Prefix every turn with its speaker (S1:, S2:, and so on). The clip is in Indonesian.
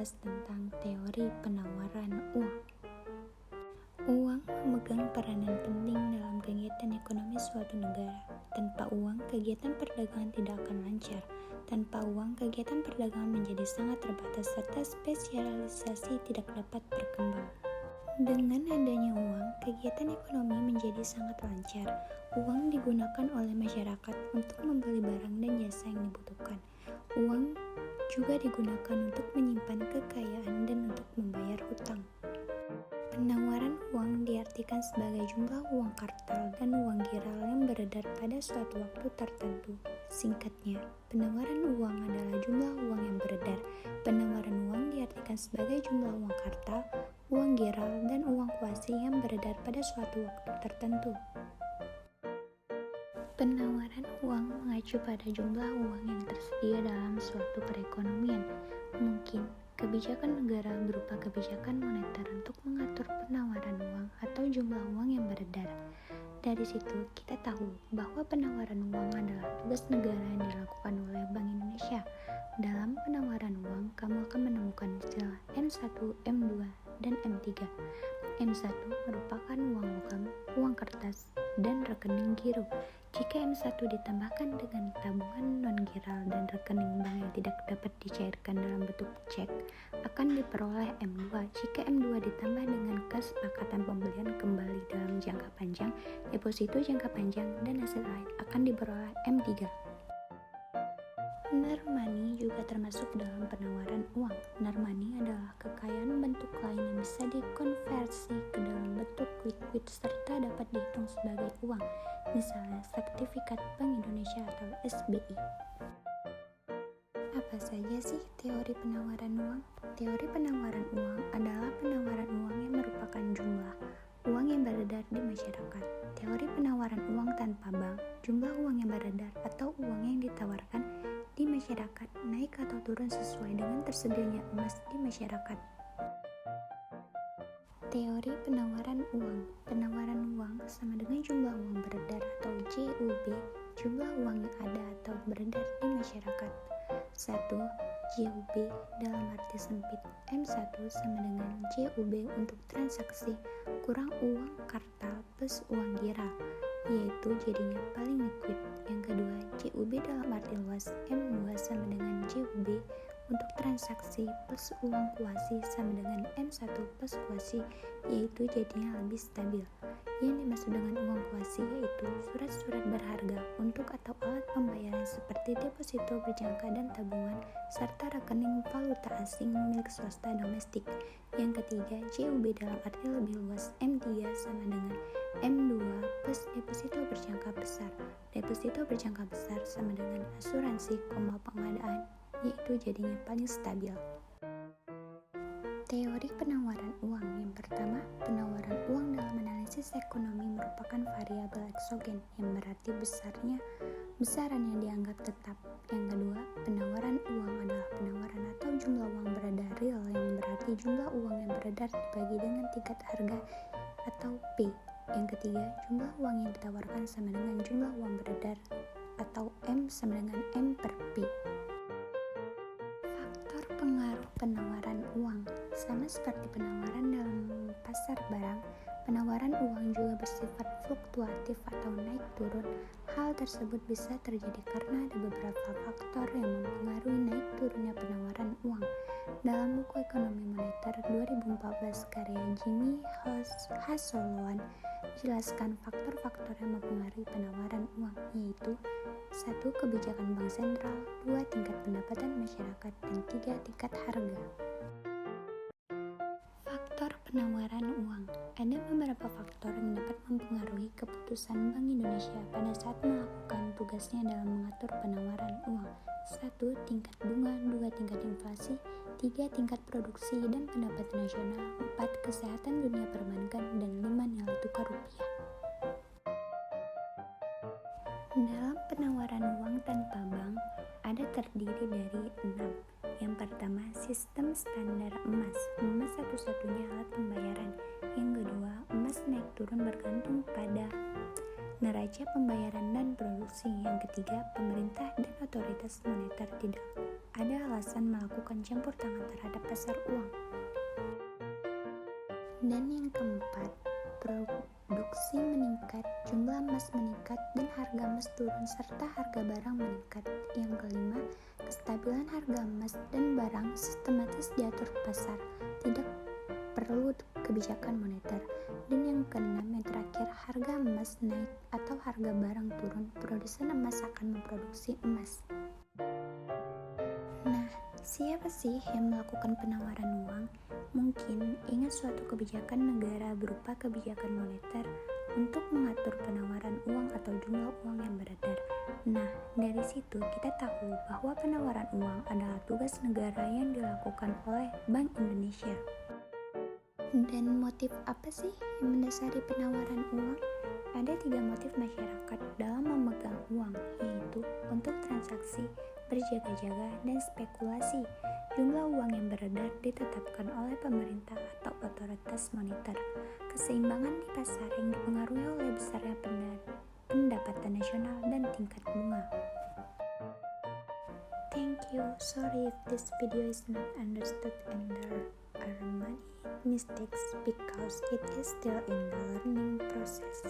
S1: membahas tentang teori penawaran uang. Uang memegang peranan penting dalam kegiatan ekonomi suatu negara. Tanpa uang, kegiatan perdagangan tidak akan lancar. Tanpa uang, kegiatan perdagangan menjadi sangat terbatas serta spesialisasi tidak dapat berkembang. Dengan adanya uang, kegiatan ekonomi menjadi sangat lancar. Uang digunakan oleh masyarakat untuk membeli barang dan jasa yang dibutuhkan. Uang juga digunakan untuk menyimpan kekayaan dan untuk membayar hutang. Penawaran uang diartikan sebagai jumlah uang kartal dan uang giral yang beredar pada suatu waktu tertentu. Singkatnya, penawaran uang adalah jumlah uang yang beredar. Penawaran uang diartikan sebagai jumlah uang kartal, uang giral, dan uang kuasi yang beredar pada suatu waktu tertentu. Penawaran uang mengacu pada jumlah uang yang tersedia dalam suatu perekonomian. Mungkin kebijakan negara berupa kebijakan moneter untuk mengatur penawaran uang atau jumlah uang yang beredar. Dari situ kita tahu bahwa penawaran uang adalah tugas negara yang dilakukan oleh Bank Indonesia. Dalam penawaran uang, kamu akan menemukan istilah M1, M2, dan M3. M1 merupakan uang logam, uang kertas, dan rekening giro. Jika M1 ditambahkan dengan tabungan non-giral dan rekening bank yang tidak dapat dicairkan dalam bentuk cek, akan diperoleh M2. Jika M2 ditambah dengan kesepakatan pembelian kembali dalam jangka panjang, deposito jangka panjang, dan hasil lain, akan diperoleh M3. Money juga termasuk dalam penawaran uang. Money adalah kekayaan bentuk lain yang bisa dikonversi ke dalam bentuk liquid serta dapat dihitung sebagai uang, misalnya sertifikat Bank Indonesia atau SBI. Apa saja sih teori penawaran uang? Teori penawaran uang adalah penawaran uang yang merupakan jumlah uang yang beredar di masyarakat. Teori penawaran uang tanpa bank, jumlah uang yang beredar atau uang yang ditawarkan di masyarakat naik atau turun sesuai dengan tersedianya emas di masyarakat. Teori penawaran uang. Penawaran uang sama dengan jumlah uang beredar atau JUB, jumlah uang yang ada atau beredar di masyarakat. 1. JUB dalam arti sempit. M1 sama dengan JUB untuk transaksi kurang uang kartal plus uang giral, yaitu jadinya paling liquid. Yang kedua, JUB dalam arti luas. M2 sama dengan JUB untuk transaksi plus uang kuasi sama dengan M1 plus kuasi, yaitu jadinya lebih stabil. Yang dimaksud dengan uang kuasi yaitu surat-surat berharga untuk atau alat pembayaran seperti deposito berjangka dan tabungan, serta rekening valuta asing milik swasta domestik. Yang ketiga, JUB dalam arti lebih luas. M3 sama dengan M2 plus deposito berjangka besar. Deposito berjangka besar sama dengan asuransi, pengadaan, yaitu jadinya paling stabil. Teori penawaran uang. Yang pertama, penawaran uang dalam analisis ekonomi merupakan variabel eksogen yang berarti besarannya dianggap tetap. Yang kedua, penawaran uang adalah penawaran atau jumlah uang beredar real yang berarti jumlah uang yang beredar dibagi dengan tingkat harga atau P. Yang ketiga, jumlah uang yang ditawarkan sama dengan jumlah uang beredar atau M sama dengan M per P. Faktor pengaruh penawaran uang. Sama seperti penawaran dalam pasar barang, penawaran uang juga bersifat fluktuatif atau naik turun. Hal tersebut bisa terjadi karena ada beberapa faktor yang mempengaruhi naik turunnya penawaran uang. Dalam buku Ekonomi Moneter 2014 karya Jimmy Hasselhoff jelaskan faktor-faktor yang mempengaruhi penawaran uang, yaitu 1. Kebijakan bank sentral, 2. Tingkat pendapatan masyarakat, dan 3. Tingkat harga. Faktor penawaran uang. Ada beberapa faktor yang dapat mempengaruhi keputusan Bank Indonesia pada saat melakukan tugasnya dalam mengatur penawaran uang. 1. Tingkat bunga, 2. Tingkat inflasi, 3. Tingkat produksi dan pendapatan nasional, 4. Kesehatan dunia perbankan, dan 5. Nilai tukar rupiah. Dalam penawaran uang tanpa bank, ada terdiri dari 6. Yang pertama, sistem standar emas. Emas satu-satunya alat pembayaran. Yang kedua, emas naik turun bergantung pada neraca pembayaran dan produksi. Yang ketiga, pemerintah dan otoritas moneter tidak ada alasan melakukan campur tangan terhadap pasar uang. Dan yang keempat, produksi meningkat, jumlah emas meningkat, dan harga emas turun serta harga barang meningkat. Yang kelima, kestabilan harga emas dan barang sistematis diatur pasar, tidak perlu kebijakan moneter. Dan yang keenam, yang terakhir, harga emas naik atau harga barang turun, produsen emas akan memproduksi emas. Nah, siapa sih yang melakukan penawaran uang? Mungkin ingat suatu kebijakan negara berupa kebijakan moneter untuk mengatur penawaran uang atau jumlah uang yang beredar. Nah, dari situ kita tahu bahwa penawaran uang adalah tugas negara yang dilakukan oleh Bank Indonesia. Dan motif apa sih yang mendasari penawaran uang? Ada 3 motif masyarakat dalam memegang uang, yaitu untuk transaksi, berjaga-jaga, dan spekulasi. Jumlah uang yang beredar ditetapkan oleh pemerintah atau otoritas moneter. Keseimbangan di pasar yang dipengaruhi oleh besarnya pendapatan nasional dan tingkat bunga. Thank you. Sorry if this video is not understood and there are many mistakes because it is still in the learning process.